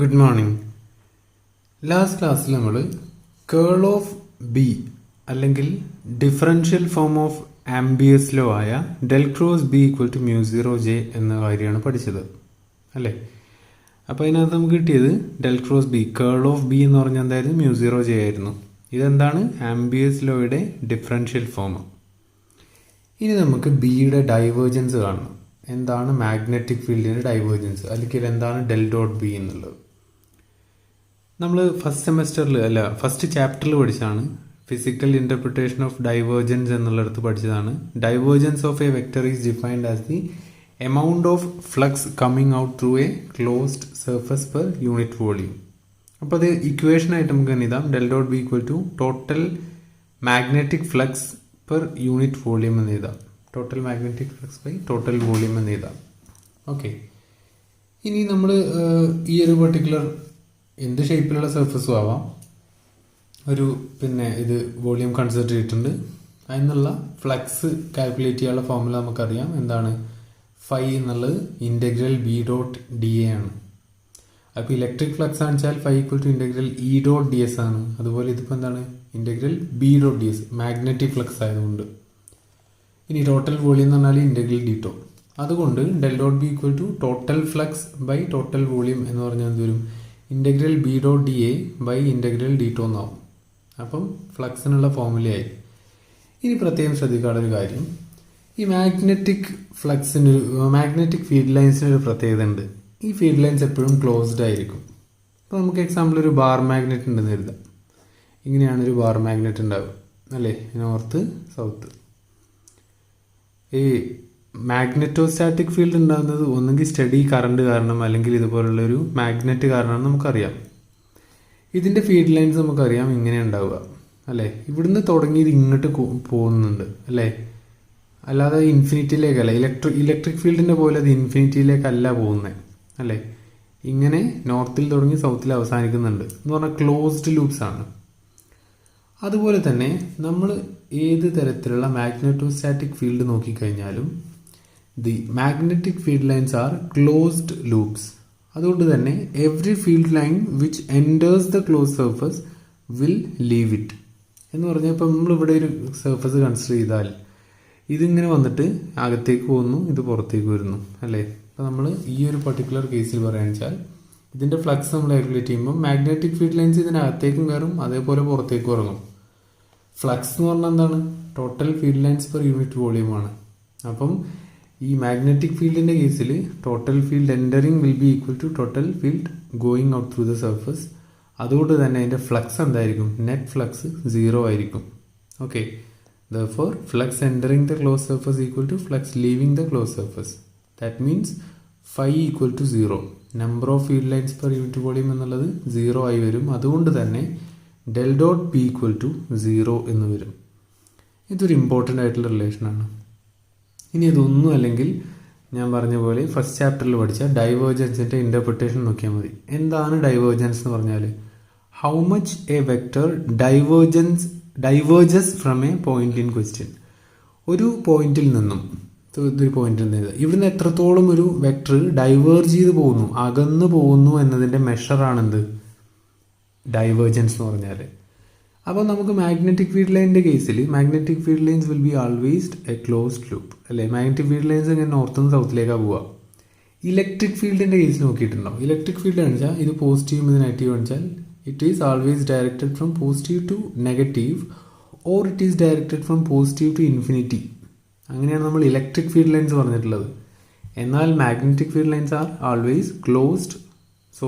Good morning. Last ക്ലാസ്സിൽ നമ്മൾ curl of B അല്ലെങ്കിൽ differential form of Ampere's law ആയ del cross B equal to mu zero J എന്ന കാര്യമാണ് പഠിച്ചത് അല്ലേ. അപ്പോൾ അതിനകത്ത് നമുക്ക് കിട്ടിയത് del cross B curl of B എന്ന് പറഞ്ഞാൽ എന്തായിരുന്നു, മ്യൂ സീറോ ജെ ആയിരുന്നു. ഇതെന്താണ്, ആംബിയസ് ലോയുടെ ഡിഫറൻഷ്യൽ ഫോം. ഇനി നമുക്ക് ബിയുടെ ഡൈവേർജൻസ് കാണണം. എന്താണ് മാഗ്നറ്റിക് ഫീൽഡിൻ്റെ ഡൈവേർജൻസ്, അല്ലെങ്കിൽ എന്താണ് ഡെൽ ഡോട്ട് ബി എന്നുള്ളത്. നമ്മൾ ഫസ്റ്റ് ചാപ്റ്ററിൽ പഠിച്ചതാണ്. ഫിസിക്കൽ ഇൻ്റർപ്രിട്ടേഷൻ ഓഫ് ഡൈവേർജൻസ് എന്നുള്ളിടത്ത് പഠിച്ചതാണ്. Divergence of a vector is defined as the amount of flux coming out through a closed surface per unit volume. അപ്പോൾ അത് ഇക്വേഷനായിട്ട് നമുക്ക് തന്നെ എഴുതാം. Del dot B equal to total magnetic flux per unit volume എന്ന് എഴുതാം. Total magnetic flux by total volume എന്ന് എഴുതാം. ഓക്കെ, ഇനി നമ്മൾ ഈ ഒരു പെർട്ടിക്കുലർ എന്ത് ഷേപ്പിലുള്ള സർഫസും ആവാം, ഇത് വോളിയം കൺസിഡർ ചെയ്തിട്ടുണ്ട്. അതിനുള്ള ഫ്ലക്സ് കാൽക്കുലേറ്റ് ചെയ്യാനുള്ള ഫോർമുല നമുക്കറിയാം. എന്താണ്, ഫൈ എന്നുള്ളത് integral B dot D A ആണ്. അപ്പോൾ ഇലക്ട്രിക് ഫ്ലക്സ് ആണ് വെച്ചാൽ phi equal to integral E dot D S ആണ്. അതുപോലെ ഇതിപ്പോൾ എന്താണ്, integral B dot D S, magnetic flux ആയതുകൊണ്ട്. ഇനി ടോട്ടൽ വോളിയം എന്ന് പറഞ്ഞാൽ ഇൻ്റഗ്രൽ ഡി ടോ. അതുകൊണ്ട് del dot B equal to total flux by total volume എന്ന് പറഞ്ഞാൽ എന്തുവരും, integral B dot D A by integral D tau എന്നാവും. അപ്പം ഫ്ലക്സിനുള്ള ഫോർമുലയായി. ഇനി പ്രത്യേകം ശ്രദ്ധിക്കാനുള്ള ഒരു കാര്യം, ഈ മാഗ്നറ്റിക് ഫീൽഡ് ലൈൻസിനൊരു പ്രത്യേകത ഉണ്ട്. ഈ ഫീൽഡ് ലൈൻസ് എപ്പോഴും ക്ലോസ്ഡ് ആയിരിക്കും. അപ്പോൾ നമുക്ക് എക്സാമ്പിൾ ഒരു ബാർ മാഗ്നറ്റ് ഉണ്ടെന്ന് കരുതാം. ഇങ്ങനെയാണ് ഒരു ബാർ മാഗ്നറ്റ് ഉണ്ടാവുക അല്ലേ, നോർത്ത് സൗത്ത്. ഈ മാഗ്നറ്റോസ്റ്റാറ്റിക് ഫീൽഡ് ഉണ്ടാകുന്നത് ഒന്നുകിൽ സ്റ്റഡി കറണ്ട് കാരണം അല്ലെങ്കിൽ ഇതുപോലുള്ള ഒരു മാഗ്നറ്റ് കാരണമാണ് നമുക്കറിയാം. ഇതിൻ്റെ ഫീൽഡ് ലൈൻസ് നമുക്കറിയാം ഇങ്ങനെ ഉണ്ടാവുക അല്ലേ. ഇവിടുന്ന് തുടങ്ങിയത് ഇങ്ങോട്ട് പോകുന്നുണ്ട് അല്ലേ, അല്ലാതെ ഇൻഫിനിറ്റിയിലേക്കല്ല. ഇലക്ട്രിക് ഫീൽഡിൻ്റെ പോലെ അത് ഇൻഫിനിറ്റിയിലേക്കല്ല പോകുന്നത് അല്ലേ. ഇങ്ങനെ നോർത്തിൽ തുടങ്ങി സൗത്തിൽ അവസാനിക്കുന്നുണ്ട് എന്ന് പറഞ്ഞാൽ ക്ലോസ്ഡ് ലൂപ്സ് ആണ്. അതുപോലെ തന്നെ നമ്മൾ ഏത് തരത്തിലുള്ള മാഗ്നറ്റോസ്റ്റാറ്റിക് ഫീൽഡ് നോക്കിക്കഴിഞ്ഞാലും the magnetic field lines are closed loops. അതുകൊണ്ട് തന്നെ every field line which enters the close surface will leave it എന്ന് പറഞ്ഞാൽ, ഇപ്പം നമ്മളിവിടെ ഒരു സർഫസ് കൺസിഡർ ചെയ്താൽ ഇതിങ്ങനെ വന്നിട്ട് അകത്തേക്ക് പോകുന്നു, ഇത് പുറത്തേക്ക് വരുന്നു അല്ലേ. അപ്പോൾ നമ്മൾ ഈ ഒരു പർട്ടിക്കുലർ കേസിൽ പറയുകയാണെന്ന് വെച്ചാൽ ഇതിൻ്റെ ഫ്ലക്സ് നമ്മൾ കാൽക്കുലേറ്റ് ചെയ്യുമ്പോൾ മാഗ്നറ്റിക് ഫീൽഡ് ലൈൻസ് ഇതിനകത്തേക്കും കയറും, അതേപോലെ പുറത്തേക്കും ഇറങ്ങും. ഫ്ലക്സ് എന്ന് പറഞ്ഞാൽ എന്താണ്, total field lines per unit വോളിയമാണ്. അപ്പം ഈ മാഗ്നറ്റിക് ഫീൽഡിൻ്റെ കേസിൽ total field entering will be equal to total field going out through the surface. അതുകൊണ്ട് തന്നെ അതിൻ്റെ ഫ്ലക്സ് എന്തായിരിക്കും, നെറ്റ് ഫ്ലക്സ് 0 ആയിരിക്കും. Okay, therefore flux entering the closed surface equal to flux leaving the closed surface. That means phi equal to 0. Number of field lines per unit volume എന്നുള്ളത് 0 ആയി വരും. അതുകൊണ്ട് തന്നെ del dot B equal to 0 എന്ന് വരും. ഇതൊരു important ആയിട്ടുള്ള റിലേഷനാണ്. ഇനി ഇതൊന്നും അല്ലെങ്കിൽ ഞാൻ പറഞ്ഞ പോലെ ഫസ്റ്റ് ചാപ്റ്ററിൽ പഠിച്ച ഡൈവേർജൻസിൻ്റെ ഇൻ്റർപ്രിട്ടേഷൻ നോക്കിയാൽ മതി. എന്താണ് ഡൈവേർജൻസ് എന്ന് പറഞ്ഞാൽ, how much A vector diverges from A point in question. ഒരു പോയിന്റിൽ നിന്നും ഇതൊരു പോയിന്റിൽ നിന്ന് ഇവിടുന്ന് എത്രത്തോളം ഒരു വെക്ടർ ഡൈവേർജ് ചെയ്ത് പോകുന്നു, അകന്നു പോകുന്നു എന്നതിൻ്റെ മെഷറാണെന്ത്, ഡൈവേർജൻസ് എന്ന് പറഞ്ഞാൽ. അപ്പോൾ നമുക്ക് മാഗ്നറ്റിക് ഫീൽഡ് ലൈനിൻ്റെ കേസിൽ magnetic field lines will be always A closed loop അല്ലേ. മാഗ്നറ്റിക് ഫീൽഡ് ലൈൻസ് ഇങ്ങനെ നോർത്ത് നിന്ന് സൗത്തിലേക്കാണ് പോവുക. ഇലക്ട്രിക് ഫീൽഡിൻ്റെ കേസിൽ നോക്കിയിട്ടുണ്ടാവും. ഇലക്ട്രിക് ഫീൽഡ് കാണിച്ചാൽ ഇത് പോസിറ്റീവ് ഇത് നെഗറ്റീവ് കാണിച്ചാൽ it is always directed from positive to negative or it is directed from positive to infinity. അങ്ങനെയാണ് നമ്മൾ ഇലക്ട്രിക് ഫീൽഡ് ലൈൻസ് പറഞ്ഞിട്ടുള്ളത്. എന്നാൽ magnetic field lines R always closed, so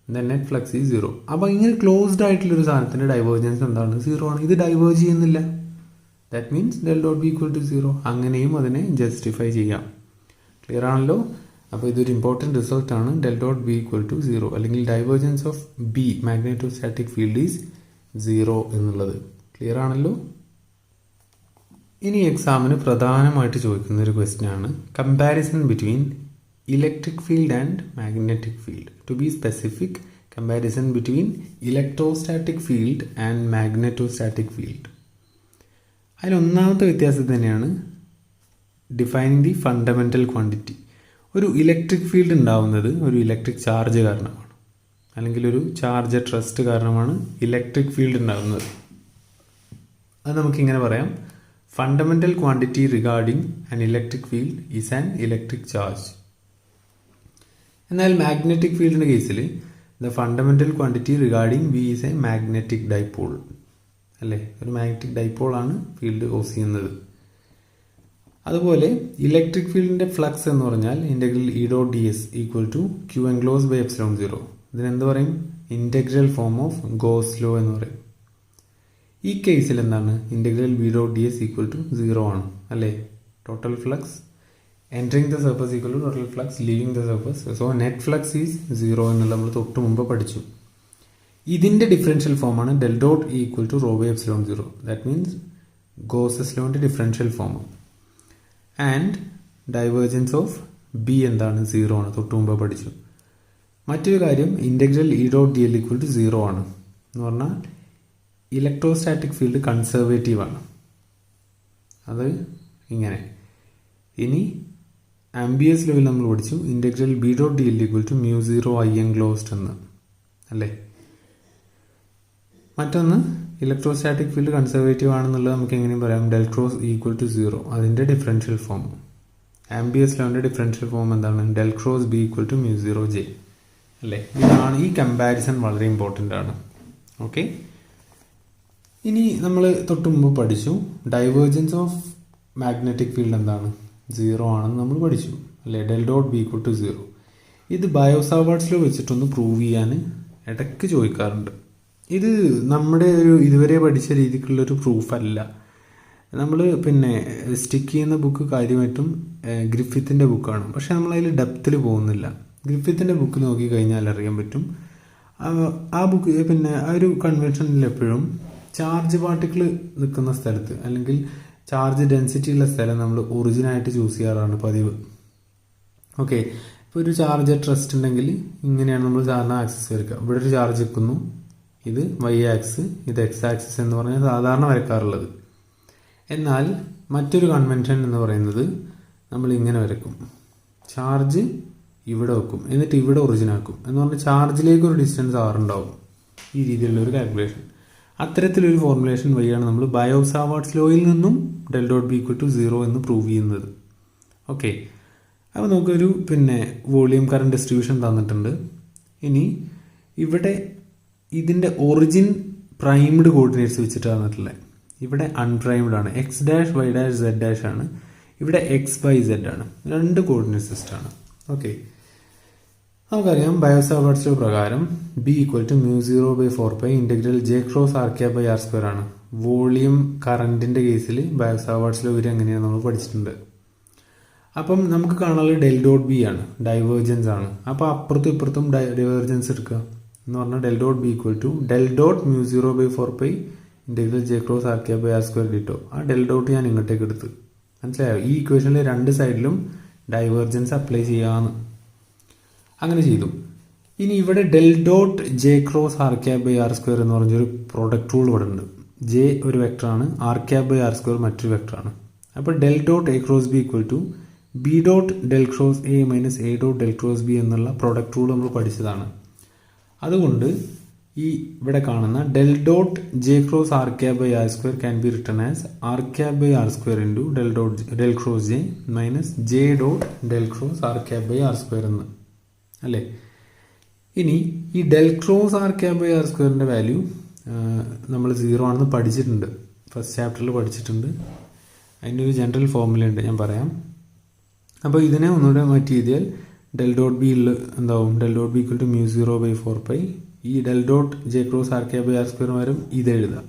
the net flux is 0. അപ്പോൾ ഇങ്ങനെ closed ആയിട്ടുള്ളൊരു സാധനത്തിൻ്റെ divergence എന്താണ്, 0 ആണ്. ഇത് ഡൈവേർജ് ചെയ്യുന്നില്ല, that means del dot B equal to 0. അങ്ങനെയും അതിനെ ജസ്റ്റിഫൈ ചെയ്യാം. ക്ലിയർ ആണല്ലോ. അപ്പോൾ ഇതൊരു ഇമ്പോർട്ടൻറ്റ് റിസൾട്ടാണ്, del dot B equal to 0 അല്ലെങ്കിൽ divergence of B magnetostatic field is 0 എന്നുള്ളത്. ക്ലിയർ ആണല്ലോ. ഇനി എക്സാമിന് പ്രധാനമായിട്ട് ചോദിക്കുന്ന ഒരു ക്വസ്റ്റ്യൻ ആണ് comparison between electric field and magnetic field. To be specific, comparison between electrostatic field and magnetostatic field. അതിലൊന്നാമത്തെ വ്യത്യാസം തന്നെയാണ് ഡിഫൈനിങ് ദി ഫണ്ടമെൻ്റൽ ക്വാണ്ടിറ്റി. ഒരു ഇലക്ട്രിക് ഫീൽഡ് ഉണ്ടാവുന്നത് ഒരു ഇലക്ട്രിക് ചാർജ് കാരണമാണ്. അല്ലെങ്കിൽ ഒരു ചാർജ് അറ്റ് റെസ്റ്റ് കാരണമാണ് ഇലക്ട്രിക് ഫീൽഡ് ഉണ്ടാകുന്നത്. അത് നമുക്കിങ്ങനെ പറയാം: fundamental quantity regarding an electric field is an electric charge. എന്നാൽ മാഗ്നറ്റിക് ഫീൽഡിൻ്റെ കേസിൽ the fundamental quantity regarding B is a magnetic dipole. അല്ലേ, ഒരു മാഗ്നറ്റിക് ഡൈപോളാണ് ഫീൽഡ് കോസ് ചെയ്യുന്നത്. അതുപോലെ ഇലക്ട്രിക് ഫീൽഡിൻ്റെ ഫ്ലക്സ് എന്ന് പറഞ്ഞാൽ integral E dot D S equal to Q enclose by epsilon 0. ഇതിനെന്ത് പറയും? Integral form of Gauss law എന്ന് പറയും. ഈ കേസിൽ എന്താണ്? Integral B dot D S equal to 0 ആണ്. അല്ലേ, total flux entering the surface equal to total flux leaving the surface. So net flux is 0 എന്നുള്ള നമ്മൾ തൊട്ട് മുമ്പ് പഠിച്ചു. ഇതിൻ്റെ ഡിഫറൻഷ്യൽ ഫോമാണ് del dot equal to rho by epsilon 0. That means Gauss's ലോൻ്റെ differential form. And divergence of B എന്താണ്? 0 ആണ്, തൊട്ട് മുമ്പ് പഠിച്ചു. മറ്റൊരു കാര്യം, integral E dot D L equal to 0 ആണ് എന്ന് പറഞ്ഞാൽ ഇലക്ട്രോസ്റ്റാറ്റിക് ഫീൽഡ് കൺസർവേറ്റീവ് ആണ്. അത് ഇങ്ങനെ. ഇനി ആംബിയസ് ലെവൽ നമ്മൾ പഠിച്ചു integral B dot D L equal to mu 0 I enclosed എന്ന്. അല്ലേ, മറ്റൊന്ന് ഇലക്ട്രോസ്റ്റാറ്റിക് ഫീൽഡ് കൺസർവേറ്റീവ് ആണെന്നുള്ളത് നമുക്ക് എങ്ങനെയും പറയാം? ഡെൽ ക്രോസ് ഈക്വൽ ടു 0, അതിൻ്റെ ഡിഫറൻഷ്യൽ ഫോം. ആംബിയസ് ലോൻ്റെ ഡിഫറൻഷ്യൽ ഫോം എന്താണ്? Del cross B equal to mu 0 J. അല്ലേ, ഇതാണ്, ഈ കമ്പാരിസൺ വളരെ ഇമ്പോർട്ടൻ്റ് ആണ്. ഓക്കെ, ഇനി നമ്മൾ തൊട്ട് മുമ്പ് പഠിച്ചു ഡൈവേർജൻസ് ഓഫ് മാഗ്നറ്റിക് ഫീൽഡ് എന്താണ്? 0 ആണെന്ന് നമ്മൾ പഠിച്ചു. അല്ലേ, del dot B equal to 0. ഇത് ബയോ-സാവാർട്സ് ലോ വെച്ചിട്ടൊന്ന് പ്രൂവ് ചെയ്യാൻ ഇടയ്ക്ക് ചോദിക്കാറുണ്ട്. ഇത് നമ്മുടെ ഒരു ഇതുവരെ പഠിച്ച രീതിക്കുള്ളൊരു പ്രൂഫല്ല. നമ്മൾ പിന്നെ സ്റ്റിക്ക് ചെയ്യുന്ന ബുക്ക് കാര്യമായിട്ടും ഗ്രിഫിത്തിൻ്റെ ബുക്കാണ്. പക്ഷെ നമ്മളതിൽ ഡെപ്തിൽ പോകുന്നില്ല. ഗ്രിഫിത്തിൻ്റെ ബുക്ക് നോക്കിക്കഴിഞ്ഞാൽ അറിയാൻ പറ്റും. ആ ബുക്ക് പിന്നെ ആ ഒരു കൺവെൻഷനിൽ എപ്പോഴും ചാർജ് പാർട്ടിക്കിൾ നിൽക്കുന്ന സ്ഥലത്ത് അല്ലെങ്കിൽ ചാർജ് ഡെൻസിറ്റി ഉള്ള സ്ഥലം നമ്മൾ ഒറിജിനായിട്ട് ചൂസ് ചെയ്യാറാണ് പതിവ്. ഓക്കെ, ഇപ്പോൾ ഒരു ചാർജ് അറ്റ് റെസ്റ്റ് ഉണ്ടെങ്കിൽ ഇങ്ങനെയാണ് നമ്മൾ സാധാരണ ആക്സിസ് വരയ്ക്കുക. ഇവിടെ ഒരു ചാർജ് വെക്കുന്നു, ഇത് വൈ ആക്സ്, ഇത് എക്സ് ആക്സിസ് എന്ന് പറഞ്ഞാൽ സാധാരണ വരക്കാറുള്ളത്. എന്നാൽ മറ്റൊരു കൺവെൻഷൻ എന്ന് പറയുന്നത് നമ്മൾ ഇങ്ങനെ വരക്കും. ചാർജ് ഇവിടെ വെക്കും, എന്നിട്ട് ഇവിടെ ഒറിജിൻ ആക്കും എന്ന് പറഞ്ഞാൽ ചാർജിലേക്ക് ഒരു ഡിസ്റ്റൻസ് ആർ ഉണ്ടാവും. ഈ രീതിയിലുള്ള ഒരു കാൽക്കുലേഷൻ, അത്തരത്തിലൊരു ഫോർമുലേഷൻ വഴിയാണ് നമ്മൾ ബയോ-സാവാർട്സ് ലോയിൽ നിന്നും del dot B equal to 0 എന്ന് പ്രൂവ് ചെയ്യുന്നത്. ഓക്കെ, അപ്പോൾ നമുക്കൊരു പിന്നെ വോളിയം കറണ്ട് ഡിസ്ട്രിബ്യൂഷൻ തന്നിട്ടുണ്ട്. ഇനി ഇവിടെ ഇതിൻ്റെ ഒറിജിൻ പ്രൈംഡ് കോർഡിനേറ്റ്സ് വെച്ചിട്ട് തന്നിട്ടുള്ളത്. ഇവിടെ അൺപ്രൈംഡ് ആണ്, x dash y dash z dash ആണ്. ഇവിടെ എക്സ് വൈ സെഡ് ആണ്, രണ്ട് കോർഡിനേറ്റ് സിസ്റ്റമാണ്. ഓക്കെ, നമുക്കറിയാം ബയോ-സാവാർട്സ് ലോ പ്രകാരം B equal to mu 0 by 4 integral J cross R cap by R square ആണ്. വോളിയം കറണ്ടിൻ്റെ കേസിൽ ബയോ-സാവാർട്സ് ലോ ഇവർ എങ്ങനെയാണ് നമ്മൾ പഠിച്ചിട്ടുണ്ട്. അപ്പം നമുക്ക് കാണാനുള്ളത് ഡെൽ ഡോട്ട് ബി ആണ്, ഡൈവേർജൻസ് ആണ്. അപ്പോൾ അപ്പുറത്തും ഇപ്പുറത്തും ഡൈവേർജൻസ് എടുക്കുക എന്ന് പറഞ്ഞാൽ del dot B equal to del dot mu 0 by 4 integral J cross R cap by R square ditto. ആ ഡെൽ ഡോട്ട് ഞാൻ ഇങ്ങോട്ടേക്ക് എടുത്ത്. മനസ്സിലായോ? ഈ ഇക്വേഷനിൽ രണ്ട് സൈഡിലും ഡൈവേർജൻസ് അപ്ലൈ ചെയ്യാമെന്ന്. അങ്ങനെ ചെയ്തു. ഇനി ഇവിടെ del dot J cross R cap by R square എന്ന് പറഞ്ഞൊരു പ്രൊഡക്റ്റ് റൂൾ ഇവിടെ ഉണ്ട്. ജെ ഒരു വെക്ടറാണ്, R cap by R square മറ്റൊരു വെക്ടറാണ്. അപ്പോൾ del dot A cross B equal to B dot del cross A minus A dot del cross B എന്നുള്ള പ്രൊഡക്റ്റ് റൂൾ നമ്മൾ പഠിച്ചതാണ്. അതുകൊണ്ട് ഈ ഇവിടെ കാണുന്ന del dot J cross R cap by R square can be written as R cap by R square into del dot del cross J minus J dot del cross R cap by R square എന്ന്. അല്ലേ, ഇനി ഈ del cross R cap by R സ്ക്വയറിൻ്റെ value നമ്മൾ 0 ആണെന്ന് പഠിച്ചിട്ടുണ്ട്, first ചാപ്റ്ററിൽ പഠിച്ചിട്ടുണ്ട്. അതിൻ്റെ ഒരു ജനറൽ ഫോർമുല ഉണ്ട്, ഞാൻ പറയാം. അപ്പോൾ ഇതിനെ ഒന്നുകൂടെ മാറ്റി എഴുതിയാൽ ഡെൽ ഡോട്ട് ബി എന്താവും? Del dot B equal to mu 0 by 4 ഈ del dot J cross R cap by R square വരും ഇത് എഴുതാം.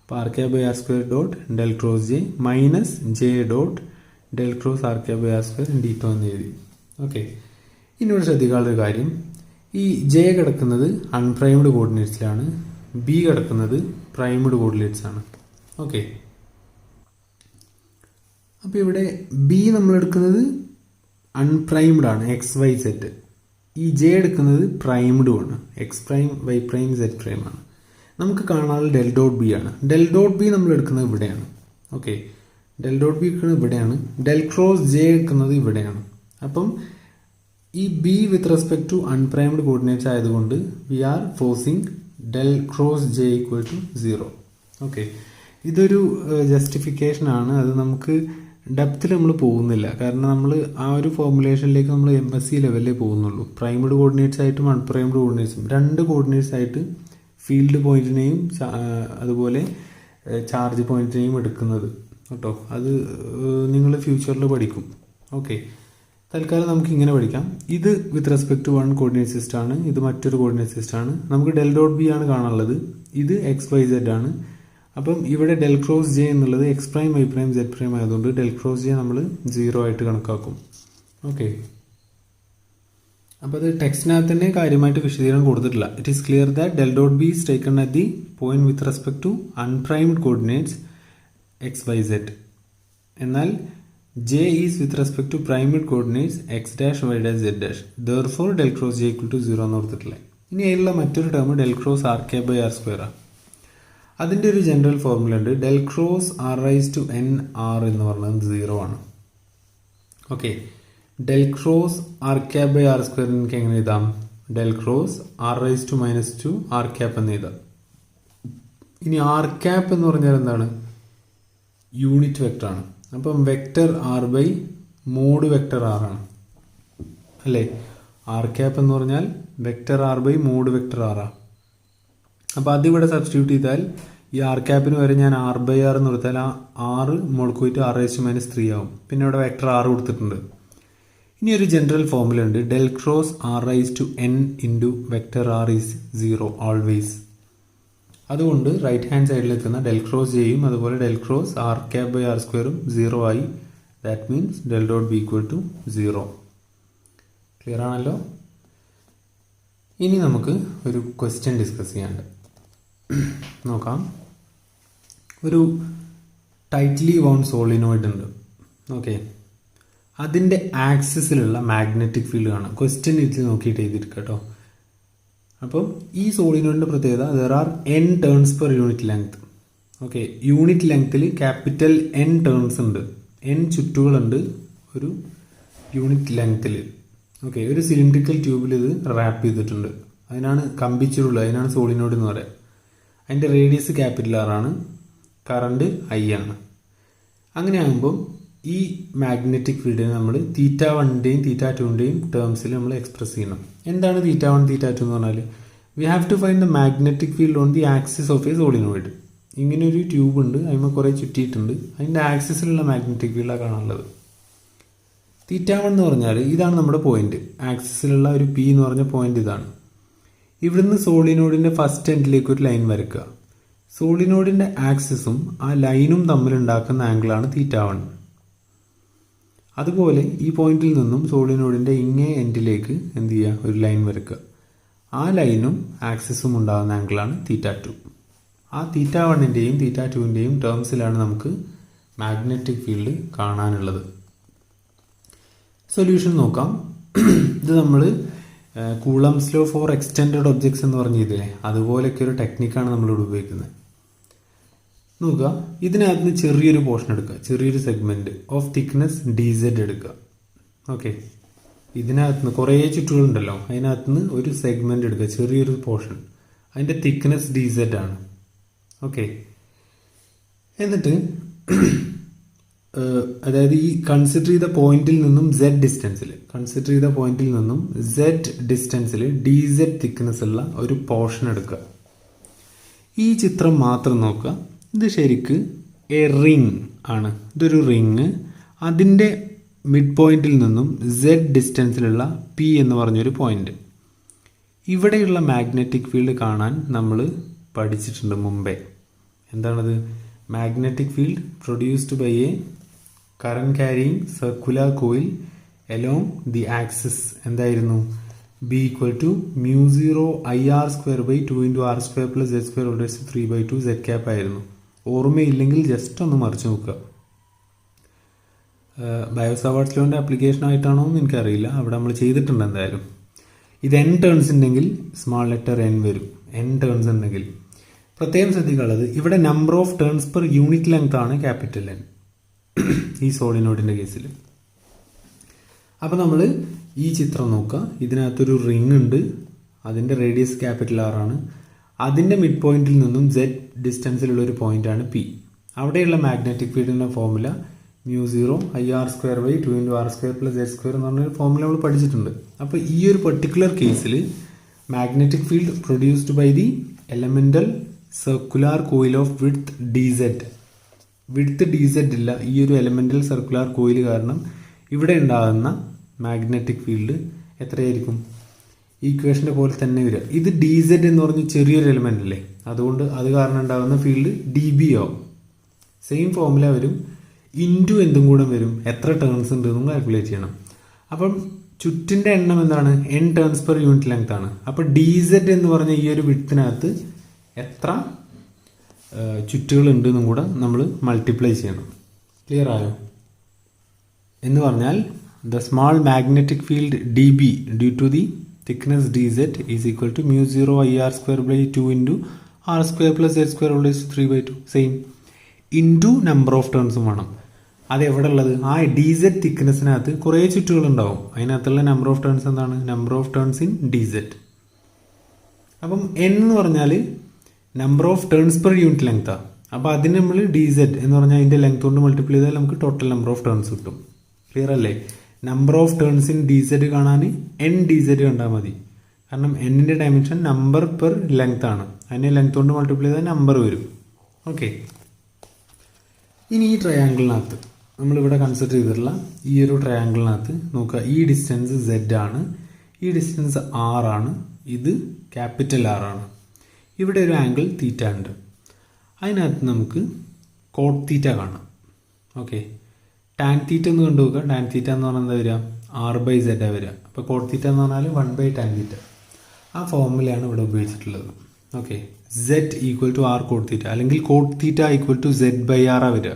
അപ്പോൾ R cap by R square dot del cross J minus J dot del cross R cap by R square ditto എന്ന് എഴുതി. Okay, ഇനിയോട് ശ്രദ്ധിക്കാനുള്ള ഒരു കാര്യം, ഈ ജെ കിടക്കുന്നത് അൺപ്രൈംഡ് കോർഡിനേറ്റ്സിലാണ്, ബി കിടക്കുന്നത് പ്രൈംഡ് കോർഡിനേറ്റ്സ് ആണ്. ഓക്കെ, അപ്പോൾ ഇവിടെ ബി നമ്മൾ എടുക്കുന്നത് അൺപ്രൈംഡ് ആണ്, എക്സ് വൈ സെറ്റ്. ഈ ജെ എടുക്കുന്നത് പ്രൈംഡും ആണ്, x prime y prime z prime ആണ്. നമുക്ക് കാണാനുള്ള ഡെൽ ഡോട്ട് ബി ആണ്. ഡെൽ ഡോട്ട് ബി നമ്മൾ എടുക്കുന്നത് ഇവിടെയാണ്. ഓക്കെ, ഡെൽ ഡോട്ട് ബി എടുക്കുന്നത് ഇവിടെയാണ്. ഡെൽ ക്രോസ് ജെ എടുക്കുന്നത് ഇവിടെയാണ്. അപ്പം ഈ B with respect to unprimed coordinates ആയതുകൊണ്ട് we are forcing del cross J equal to 0. Okay, ഇതൊരു ജസ്റ്റിഫിക്കേഷൻ ആണ്. അത് നമുക്ക് ഡെപ്തിൽ നമ്മൾ പോകുന്നില്ല, കാരണം നമ്മൾ ആ ഒരു ഫോർമുലേഷനിലേക്ക് നമ്മൾ MSc ലെവലിലേ പോകുന്നുള്ളൂ. പ്രൈംഡ് കോർഡിനേറ്റ്സ് ആയിട്ടും അൺപ്രൈംഡ് കോർഡിനേറ്റ്സും രണ്ട് കോർഡിനേറ്റ്സ് ആയിട്ട് ഫീൽഡ് പോയിന്റിനെയും അതുപോലെ ചാർജ് പോയിന്റിനെയും എടുക്കുന്നത് കേട്ടോ. അത് നിങ്ങൾ ഫ്യൂച്ചറിൽ പഠിക്കും. ഓക്കെ, തൽക്കാലം നമുക്ക് ഇങ്ങനെ പഠിക്കാം. ഇത് with respect to one coordinate system ആണ്, ഇത് മറ്റൊരു കോർഡിനേറ്റ് സിസ്റ്റം ആണ്. നമുക്ക് ഡെൽ ഡോട്ട് ബി ആണ് കാണാനുള്ളത്. ഇത് XYZ ആണ്. അപ്പം ഇവിടെ ഡെൽ ക്രോസ് ജെ എന്നുള്ളത് x prime y prime z prime ആയതുകൊണ്ട് ഡെൽ ക്രോസ് ജെ നമ്മൾ 0 ആയിട്ട് കണക്കാക്കും. ഓക്കെ, അപ്പോൾ അത് ടെക്സ്റ്റിനകത്ത് തന്നെ കാര്യമായിട്ട് വിശദീകരണം കൊടുത്തിട്ടില്ല. It is clear that del dot B is taken at the point with respect to unprimed coordinates XYZ. എന്നാൽ J is with respect to primed coordinates x', y', z'. Therefore del cross J equal to 0 എന്ന് കൊടുത്തിട്ടില്ല. ഇനി അതിലുള്ള മറ്റൊരു term del cross r⁻r² ആണ്. അതിൻ്റെ ഒരു general formula ഉണ്ട്. ഡെൽ ക്രോസ് r⁻n r എന്ന് പറഞ്ഞത് 0 ആണ്. ഓക്കെ, ഡെൽ ക്രോസ് r⁻r² എനിക്ക് എങ്ങനെ എഴുതാം? ഡെൽ ക്രോസ് r⁻² r⁻ എന്ന് എഴുതാം. ഇനി r⁻ എന്ന് പറഞ്ഞാൽ എന്താണ്? യൂണിറ്റ് വെക്ടർ ആണ്. അപ്പം വെക്ടർ r/mod വെക്ടർ r ആണ് അല്ലേ? r⁻ എന്ന് പറഞ്ഞാൽ വെക്ടർ r/mod വെക്ടർ r ആണ്. അപ്പോൾ അതിവിടെ സബ്സ്റ്റിറ്റ്യൂട്ട് ചെയ്താൽ ഈ r⁻ വരെ ഞാൻ r/r എന്ന് കൊടുത്താൽ ആ r മുകളിൽ പോയിട്ട് r⁻³ ആവും. പിന്നെ ഇവിടെ വെക്ടർ r കൊടുത്തിട്ടുണ്ട്. ഇനി ഒരു ജനറൽ ഫോർമുല ഉണ്ട്. Del cross r⁻n into vector r is 0 always. അതുകൊണ്ട് റൈറ്റ് ഹാൻഡ് സൈഡിൽ എത്തുന്ന ഡെൽ ക്രോസ് ജെയും അതുപോലെ ഡെൽ ക്രോസ് r⁻r² 0 ആയി. That means del dot B equal to 0. Clear ആണല്ലോ? ഇനി നമുക്ക് ഒരു ക്വസ്റ്റ്യൻ ഡിസ്കസ് ചെയ്യാനുണ്ട്. നോക്കാം. ഒരു ടൈറ്റ്ലി വൗണ്ട് സോളിനോയിഡ് ഉണ്ട്. ഓക്കെ, അതിൻ്റെ ആക്സിസിലുള്ള മാഗ്നറ്റിക് ഫീൽഡ് കാണാം. ക്വസ്റ്റ്യൻ ഇതിൽ നോക്കിയിട്ട് എഴുതിയിരിക്കുക കേട്ടോ. അപ്പം ഈ സോളിനോയിഡിൻ്റെ പ്രത്യേകത there are n turns per unit length. Okay, unit ലെങ്ത്തിൽ ക്യാപിറ്റൽ N ടേൺസ് ഉണ്ട്, N ചുറ്റുകളുണ്ട് ഒരു യൂണിറ്റ് ലെങ്ത്തിൽ. ഓക്കെ, ഒരു സിലിണ്ടറിക്കൽ ട്യൂബിൽ ഇത് റാപ്പ് ചെയ്തിട്ടുണ്ട്. അതിനാണ് കമ്പിച്ചിട്ടുള്ളത്, അതിനാണ് സോളിനോയിഡ് എന്ന് പറയുക. അതിൻ്റെ റേഡിയസ് ക്യാപിറ്റൽ R ആണ്, കറണ്ട് I ആണ്. അങ്ങനെ ആകുമ്പം ഈ മാഗ്നറ്റിക് ഫീൽഡിനെ നമ്മൾ θ1ൻ്റെയും θ2ൻ്റെയും ടേംസിൽ നമ്മൾ എക്സ്പ്രസ് ചെയ്യണം. എന്താണ് θ1 θ2 എന്ന് പറഞ്ഞാൽ? We have to find the magnetic field on the axis of a solenoid. ഇങ്ങനെ ഒരു ട്യൂബ് ഉണ്ട്, അതിന് കുറേ ചുറ്റിയിട്ടുണ്ട്. അതിൻ്റെ ആക്സിസിലുള്ള മാഗ്നറ്റിക് ഫീൽഡാണ് കാണാനുള്ളത്. θ1 എന്ന് പറഞ്ഞാൽ ഇതാണ് നമ്മുടെ പോയിന്റ്. ആക്സിസിലുള്ള ഒരു P എന്ന് പറഞ്ഞ പോയിന്റ് ഇതാണ്. ഇവിടുന്ന് സോളിനോയിഡിൻ്റെ ഫസ്റ്റ് എൻഡിലേക്ക് ഒരു ലൈൻ വരയ്ക്കുക. സോളിനോയിഡിൻ്റെ ആക്സിസും ആ ലൈനും തമ്മിലുണ്ടാക്കുന്ന ആംഗിളാണ് θ1. അതുപോലെ ഈ പോയിന്റിൽ നിന്നും സോളിനോയിഡിൻ്റെ ഇങ്ങേ എൻഡിലേക്ക് എന്ത് ചെയ്യുക? ഒരു ലൈൻ വരയ്ക്കുക. ആ ലൈനും ആക്സിസും ഉണ്ടാകുന്ന ആംഗിളാണ് θ2. ആ θ1ൻ്റെയും θ2ൻ്റെയും ടേംസിലാണ് നമുക്ക് മാഗ്നറ്റിക് ഫീൽഡ് കാണാനുള്ളത്. സൊല്യൂഷൻ നോക്കാം. ഇത് നമ്മൾ Coulomb's law for extended objects എന്ന് പറഞ്ഞില്ലേ, അതുപോലെയൊക്കെ ഒരു ടെക്നിക്കാണ് നമ്മളിവിടെ ഉപയോഗിക്കുന്നത്. നോക്കുക, ഇതിനകത്ത് നിന്ന് ചെറിയൊരു പോർഷൻ എടുക്കുക, ചെറിയൊരു സെഗ്മെൻറ്റ് ഓഫ് തിക്നെസ് dz എടുക്കുക. ഓക്കെ, ഇതിനകത്ത് നിന്ന് കുറേ ചുറ്റുകളുണ്ടല്ലോ, അതിനകത്ത് നിന്ന് ഒരു സെഗ്മെൻറ്റ് എടുക്കുക, ചെറിയൊരു പോർഷൻ. അതിൻ്റെ തിക്നെസ് dz ആണ്. ഓക്കെ, എന്നിട്ട് അതായത് ഈ കൺസിഡർ ചെയ്ത പോയിന്റിൽ നിന്നും z ഡിസ്റ്റൻസിൽ dz തിക്നെസ് ഉള്ള ഒരു പോർഷൻ എടുക്കുക. ഈ ചിത്രം മാത്രം നോക്കുക. ഇത് ശരിക്ക് എ റിങ് ആണ്. ഇതൊരു റിങ്. അതിൻ്റെ മിഡ് പോയിന്റിൽ നിന്നും z ഡിസ്റ്റൻസിലുള്ള P എന്ന് പറഞ്ഞൊരു പോയിന്റ്. ഇവിടെയുള്ള മാഗ്നറ്റിക് ഫീൽഡ് കാണാൻ നമ്മൾ പഠിച്ചിട്ടുണ്ട് മുമ്പേ. എന്താണത്? Magnetic field produced by a current carrying circular coil along the axis എന്തായിരുന്നു? B equal to μ0 IR² × 2 × R² + Z² 3/2 z cap ആയിരുന്നു. ഓർമ്മയില്ലെങ്കിൽ ജസ്റ്റ് ഒന്ന് മറിച്ച് നോക്കുക. ബയോസാവാർട്സ് ലോൻ്റെ ആപ്ലിക്കേഷൻ ആയിട്ടാണോ എന്ന് എനിക്കറിയില്ല, അവിടെ നമ്മൾ ചെയ്തിട്ടുണ്ട് എന്തായാലും. ഇത് n ടേൺസ് ഉണ്ടെങ്കിൽ സ്മാൾ ലെറ്റർ n വരും. n ടേൺസ് ഉണ്ടെങ്കിൽ പ്രത്യേകം ശ്രദ്ധിക്കാനുള്ളത്, ഇവിടെ number of turns per unit length ആണ് ക്യാപിറ്റൽ N ഈ സോളിനോയിഡിൻ്റെ കേസിൽ. അപ്പോൾ നമ്മൾ ഈ ചിത്രം നോക്കുക. ഇതിനകത്തൊരു റിങ് ഉണ്ട്, അതിൻ്റെ റേഡിയസ് ക്യാപിറ്റൽ ആർ ആണ്. അതിൻ്റെ മിഡ് പോയിന്റിൽ നിന്നും z ഡിസ്റ്റൻസിലുള്ള ഒരു പോയിന്റാണ് പി. അവിടെയുള്ള magnetic ഫീൽഡിൻ്റെ formula μ0 IR²/2 × R² + Z² എന്ന് പറഞ്ഞൊരു ഫോർമുല നമ്മൾ പഠിച്ചിട്ടുണ്ട്. അപ്പോൾ ഈ ഒരു പെർട്ടിക്കുലർ കേസിൽ magnetic field produced by the elemental circular coil of width dz ഇല്ല. ഈ ഒരു എലമെൻ്റൽ സർക്കുലാർ കോയിൽ കാരണം ഇവിടെ ഉണ്ടാകുന്ന മാഗ്നറ്റിക് ഫീൽഡ് എത്രയായിരിക്കും? ഈക്വേഷൻ്റെ പോലെ തന്നെ വരിക. ഇത് dz എന്ന് പറഞ്ഞ ചെറിയൊരു എലമെൻ്റ് അല്ലേ, അതുകൊണ്ട് അത് കാരണം ഉണ്ടാകുന്ന ഫീൽഡ് dB ആവും. സെയിം ഫോർമുല വരും, ഇൻറ്റു എന്തും കൂടെ വരും, എത്ര ടേൺസ് ഉണ്ട് എന്നും കാൽക്കുലേറ്റ് ചെയ്യണം. അപ്പം ചുറ്റിൻ്റെ എണ്ണം എന്താണ്? n turns per unit length ആണ്. അപ്പോൾ dz എന്ന് പറഞ്ഞ ഈ ഒരു വിഡ്ത്തിനകത്ത് എത്ര ചുറ്റുകൾ ഉണ്ട് എന്നും കൂടെ നമ്മൾ മൾട്ടിപ്ലൈ ചെയ്യണം. ക്ലിയർ ആയോ? എന്ന് പറഞ്ഞാൽ the small magnetic field dB due to the thickness dz is equal to μ0 IR²/2 × R² + Z² 3/2 same into number of ടേൺസും വേണം. അത് എവിടെ ഉള്ളത്? ആ dz തിക്നെസ്സിനകത്ത് കുറേ ചുറ്റുകൾ ഉണ്ടാവും. അതിനകത്തുള്ള നമ്പർ ഓഫ് ടേൺസ് എന്താണ്? Number of turns in dz. അപ്പം n എന്ന് പറഞ്ഞാൽ number of turns per unit ലെങ്താണ്. അപ്പോൾ അതിന് നമ്മൾ dz എന്ന് പറഞ്ഞാൽ അതിൻ്റെ ലെങ്ത് കൊണ്ട് മൾട്ടിപ്ലൈ ചെയ്താൽ നമുക്ക് ടോട്ടൽ നമ്പർ ഓഫ് ടേൺസ് കിട്ടും. ക്ലിയർ അല്ലേ? Number of turns in dz കാണാൻ n dz കണ്ടാൽ മതി. കാരണം എന്നിൻ്റെ ഡയമെൻഷൻ നമ്പർ പെർ ലെങ്ത് ആണ്. അതിനെ ലെങ്ത് കൊണ്ട് മൾട്ടിപ്ലൈ ചെയ്താൽ നമ്പർ വരും. ഓക്കെ. ഇനി ഈ ട്രയാങ്കിളിനകത്ത് നമ്മളിവിടെ കൺസിഡർ ചെയ്തിട്ടുള്ള ഈ ഒരു ട്രയാങ്കിളിനകത്ത് നോക്കുക. ഈ ഡിസ്റ്റൻസ് z ആണ്, ഈ ഡിസ്റ്റൻസ് r ആണ്, ഇത് ക്യാപിറ്റൽ R ആണ്. ഇവിടെ ഒരു ആംഗിൾ തീറ്റ ഉണ്ട്. അതിനകത്ത് നമുക്ക് കോട്ട് തീറ്റ കാണാം. ഓക്കെ. ടാൻ തീറ്റ ഒന്ന് കണ്ടു നോക്കുക. ടാൻ തീറ്റ എന്ന് പറഞ്ഞാൽ എന്താ വരിക? R/z വരിക. അപ്പോൾ കോട്ട് തീറ്റ എന്ന് പറഞ്ഞാൽ 1/tan തീറ്റ. ആ ഫോർമുലയാണ് ഇവിടെ ഉപയോഗിച്ചിട്ടുള്ളത്. ഓക്കെ. z = r കോട്ട് തീറ്റ, അല്ലെങ്കിൽ കോട്ട് തീറ്റ = z/r വരിക.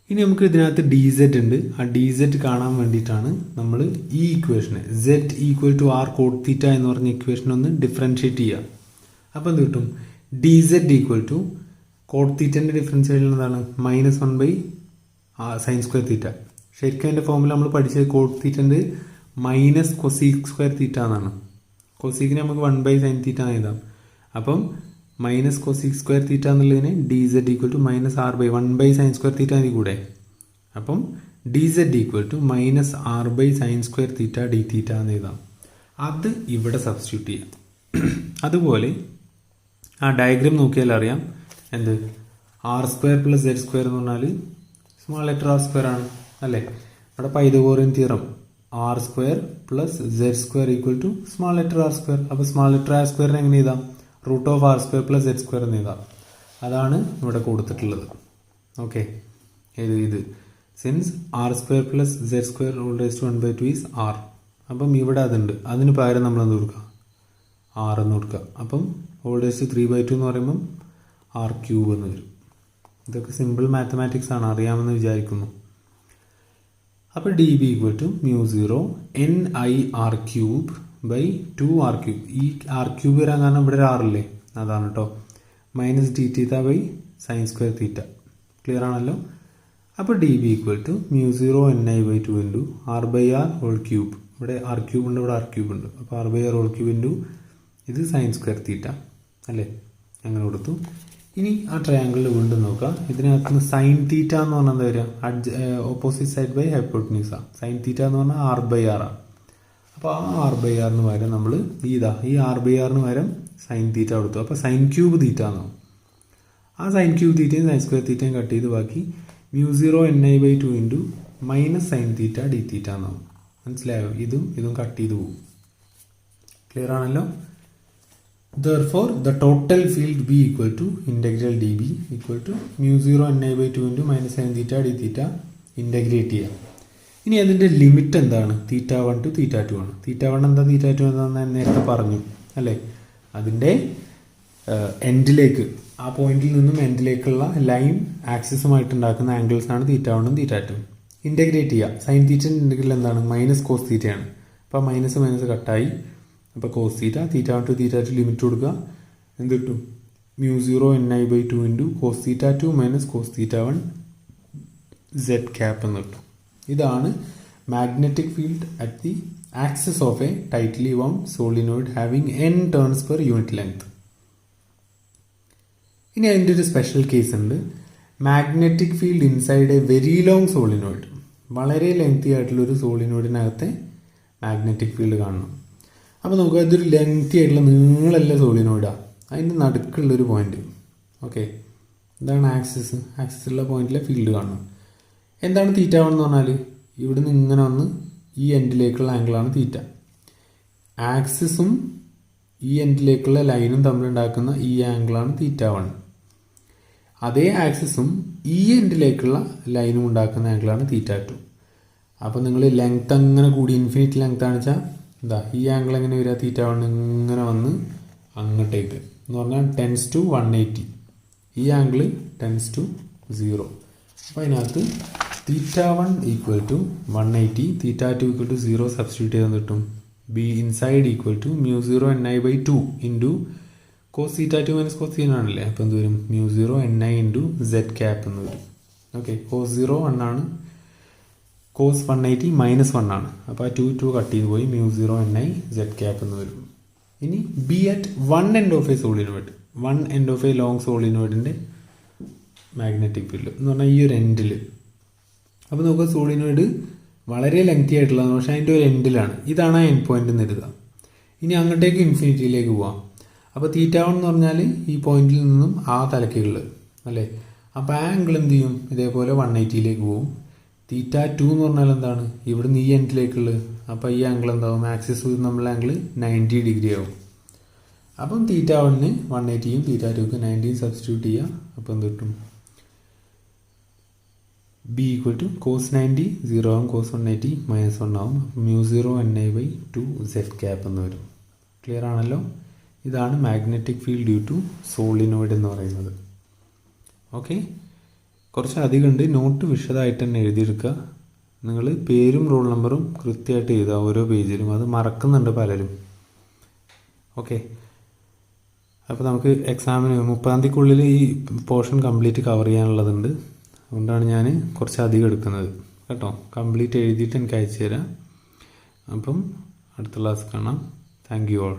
ഇനി നമുക്ക് ഇതിനകത്ത് dz ഉണ്ട്. ആ dz കാണാൻ വേണ്ടിയിട്ടാണ് നമ്മൾ ഈ ഇക്വേഷന് z = r കോട്ട് തീറ്റ എന്ന് പറഞ്ഞ ഇക്വേഷൻ ഒന്ന് ഡിഫറൻഷ്യേറ്റ് ചെയ്യുക. അപ്പോൾ എന്ത് കിട്ടും? dz = കോട്ട് തീറ്റൻ്റെ ഡിഫറൻഷ്യേഷൻ എന്താണ്? -1/sin² തീറ്റ. ശരിക്കും അതിൻ്റെ ഫോർമുല നമ്മൾ പഠിച്ചത് കോട്ട് തീറ്റൻ്റെ -cosec² എന്നാണ്. കോസിക്കിന് നമുക്ക് 1/sin തീറ്റ എഴുതാം. അപ്പം -cosec² എന്നുള്ളതിന് dz = -r/1/sin² തീറ്റ കൂടെ. അപ്പം dz = -r/sin² dθ എന്ന് എഴുതാം. അത് ഇവിടെ സബ്സ്റ്റിറ്റ്യൂട്ട് ചെയ്യാം. അതുപോലെ ആ ഡയഗ്രാം നോക്കിയാൽ അറിയാം എന്ത്? r² + z² എന്ന് പറഞ്ഞാൽ സ്മാൾ ലെറ്റർ r² ആണ് അല്ലേ? അവിടെ Pythagorean theorem r² + z² = small letter r². അപ്പോൾ സ്മാൾ ലെറ്റർ r² എങ്ങനെ എഴുതാം? √r² + z² എന്ന് എഴുതാം. അതാണ് ഇവിടെ കൊടുത്തിട്ടുള്ളത്. ഓക്കെ. ഇത് since r² + z² ⁴ 1/2 is r. അപ്പം ഇവിടെ അതുണ്ട്. അതിന് പകരം നമ്മൾ എന്ത് കൊടുക്കുക? r എന്ന് കൊടുക്കുക. അപ്പം ⁴ 3/2 എന്ന് പറയുമ്പം r³ എന്ന് വരും. ഇതൊക്കെ സിമ്പിൾ മാത്തമാറ്റിക്സ് ആണ്, അറിയാമെന്ന് വിചാരിക്കുന്നു. അപ്പോൾ dB = μ0 NIR³/2r³. ഈ r³ വരാൻ കാരണം ഇവിടെ ഒരു r ഇല്ലേ, അതാണ് കേട്ടോ. -dθ/sin² തീറ്റ. ക്ലിയർ ആണല്ലോ? അപ്പോൾ dB = μ0 NI/2 × r/r³. ഇവിടെ r³ ഉണ്ട്, ഇവിടെ r³ ഉണ്ട്. അപ്പോൾ r/r³ ഇത് sin² തീറ്റ അല്ലേ? അങ്ങനെ കൊടുത്തു. ഇനി ആ ട്രയാങ്കിളിൽ വീണ്ടും നോക്കാം. ഇതിനകത്ത് സൈൻ തീറ്റ എന്ന് പറഞ്ഞാൽ എന്താ വരിക? Opposite side by hypotenuse. Sine theta എന്ന് പറഞ്ഞാൽ r/r ആണ്. അപ്പോൾ ആ r/rന് പകരം നമ്മൾ ഈ r/rന് പകരം സൈൻ തീറ്റ കൊടുത്തു. അപ്പോൾ sin³ തീറ്റ എന്നാവും. ആ sin³ തീറ്റയും sin² തീറ്റയും കട്ട് ചെയ്ത് ബാക്കി μ0 NI/2 -sin θ dθ എന്നാവും. മനസ്സിലായോ? ഇതും കട്ട് ചെയ്ത് പോകും. ക്ലിയർ ആണല്ലോ? Therefore, the total field B = integral dB = μ0 NI/2 -sin θ dθ integrate ചെയ്യാം. ഇനി അതിൻ്റെ ലിമിറ്റ് എന്താണ്? θ1 to θ2 ആണ്. θ1 എന്താ, θ2 എന്താണെന്ന് നേരത്തെ പറഞ്ഞു അല്ലേ? അതിൻ്റെ എൻഡിലേക്ക്, ആ പോയിന്റിൽ നിന്നും എൻഡിലേക്കുള്ള ലൈൻ ആക്സിസുമായിട്ട് ഉണ്ടാക്കുന്ന ആംഗിൾസാണ് θ1 ഉം θ2. ഇൻ്റഗ്രേറ്റ് ചെയ്യുക. സൈൻ തീറ്റൻ്റെ ഇൻ്റഗ്രൽ എന്താണ്? -cos θ ആണ്. അപ്പോൾ മൈനസ് കട്ടായി. അപ്പോൾ cos θ, θ1 to θ2 ലിമിറ്റ് കൊടുക്കുക. എന്ത് കിട്ടും? μ0 NI/2 cos θ2 - cos θ1 z cap എന്ന് കിട്ടും. ഇതാണ് magnetic field at the axis of A tightly wound solenoid having n turns per unit length. ഇനി അതിൻ്റെ ഒരു സ്പെഷ്യൽ കേസ് ഉണ്ട്. Magnetic field inside A very long solenoid. വളരെ ലെങ്തി ആയിട്ടുള്ളൊരു സോളിനോയിഡിനകത്തെ magnetic field കാണണം. അപ്പോൾ നമുക്ക് അതൊരു ലെങ്തി ആയിട്ടുള്ള നീളല്ല സോളിനോയിഡാണ്. അതിൻ്റെ നടുക്കുള്ളൊരു പോയിന്റ്. ഓക്കെ, ഇതാണ് ആക്സിസുള്ള പോയിന്റിലെ ഫീൽഡ് കാണണം. എന്താണ് തീറ്റ എന്ന് പറഞ്ഞാൽ ഇവിടുന്ന് ഇങ്ങനെ വന്ന് ഈ എൻഡിലേക്കുള്ള ആംഗിളാണ് തീറ്റ. ആക്സിസും ഈ എൻഡിലേക്കുള്ള ലൈനും തമ്മിലുണ്ടാക്കുന്ന ഈ ആംഗിളാണ് തീറ്റ 1. അതേ ആക്സിസും ഈ എൻഡിലേക്കുള്ള ലൈനും ഉണ്ടാക്കുന്ന ആംഗിളാണ് തീറ്റ 2. അപ്പോൾ നിങ്ങൾ ലെങ്ത് അങ്ങനെ കൂടി ഇൻഫിനിറ്റ് ലെങ്ത് ആണെച്ചാൽ എന്താ ഈ ആംഗിൾ എങ്ങനെ വരിക? തീറ്റ 1 ഇങ്ങനെ വന്ന് അങ്ങോട്ടേക്ക് എന്ന് പറഞ്ഞാൽ ടെൻസ് ടു 180. ഈ ആംഗിൾ ടെൻസ് ടു 0. അപ്പോൾ അതിനകത്ത് theta 1 equal to 180, theta 2 equal to 0 substitute ചെയ്ത് കിട്ടും. B inside equal to μ0 ni/2 into cos theta 2 minus cos theta ആണല്ലേ. അപ്പോൾ എന്ത് വരും? μ0 ni ഇൻറ്റു z ക്യാപ്പ് എന്ന് വരും. ഓക്കെ, കോസ് 0 1 ആണ്, കോസ് 180 -1 ആണ്. അപ്പോൾ ആ 2 കട്ട് ചെയ്ത് പോയി μ0 ni z ക്യാപ്പ് എന്ന് വരും. ഇനി B at 1 end of a solenoid, 1 end of a long സോളിനോയിഡിൻ്റെ മാഗ്നറ്റിക് ഫീൽഡ് എന്ന് പറഞ്ഞാൽ ഈ ഒരു എൻഡിൽ. അപ്പോൾ നമുക്ക് സോളിനോയിഡ് വളരെ ലെങ്തി ആയിട്ടുള്ളതാണ്, പക്ഷേ അതിൻ്റെ ഒരു എൻഡിലാണ്. ഇതാണ് ആ എൻഡ് പോയിന്റ് എന്ന് കരുതുക. ഇനി അങ്ങോട്ടേക്ക് ഇൻഫിനിറ്റിയിലേക്ക് പോവാം. അപ്പോൾ തീറ്റ 1 എന്ന് പറഞ്ഞാൽ ഈ പോയിന്റിൽ നിന്നും ആ തലക്കുള്ളത് അല്ലേ. അപ്പോൾ ആ ആംഗിൾ എന്ത് ചെയ്യും? ഇതേപോലെ 180യിലേക്ക് പോകും. തീറ്റ 2 എന്ന് പറഞ്ഞാൽ എന്താണ്? ഇവിടുന്ന് ഈ എൻഡിലേക്കുള്ളത്. അപ്പോൾ ഈ ആംഗിൾ എന്താവും? ആക്സിസ് നമ്മളുടെ ആംഗിൾ 90 ഡിഗ്രി ആവും. അപ്പം തീറ്റ 1ന് 180യും തീറ്റ 2ക്ക് 90യും സബ്സ്റ്റിറ്റ്യൂട്ട് ചെയ്യുക. അപ്പോൾ എന്ത് കിട്ടും? ബി ഈക്വൽ ടു കോസ് 90 0 ആവും, കോസ് 180 -1 ആവും. μ0 ni/2 z ക്യാപ്പ് എന്ന് വരും. ക്ലിയർ ആണല്ലോ? ഇതാണ് magnetic field due to solenoid എന്ന് പറയുന്നത്. ഓക്കെ, കുറച്ച് അധികം ഉണ്ട്. നോട്ട് വിശദമായിട്ട് തന്നെ എഴുതിയെടുക്കുക. നിങ്ങൾ പേരും റോൾ നമ്പറും കൃത്യമായിട്ട് എഴുതുക ഓരോ പേജിലും. അത് മറക്കുന്നുണ്ട് പലരും. ഓക്കെ, അപ്പോൾ നമുക്ക് എക്സാമിന് 30-ാം തീയതിക്കുള്ളിൽ ഈ പോർഷൻ കംപ്ലീറ്റ് കവർ ചെയ്യാനുള്ളതുണ്ട്. അതുകൊണ്ടാണ് ഞാൻ കുറച്ച് അധികം എടുക്കുന്നത് കേട്ടോ. കംപ്ലീറ്റ് എഴുതിയിട്ട് എനിക്ക് അയച്ചു തരാം. അപ്പം അടുത്ത ക്ലാസ് കാണാം. Thank you all.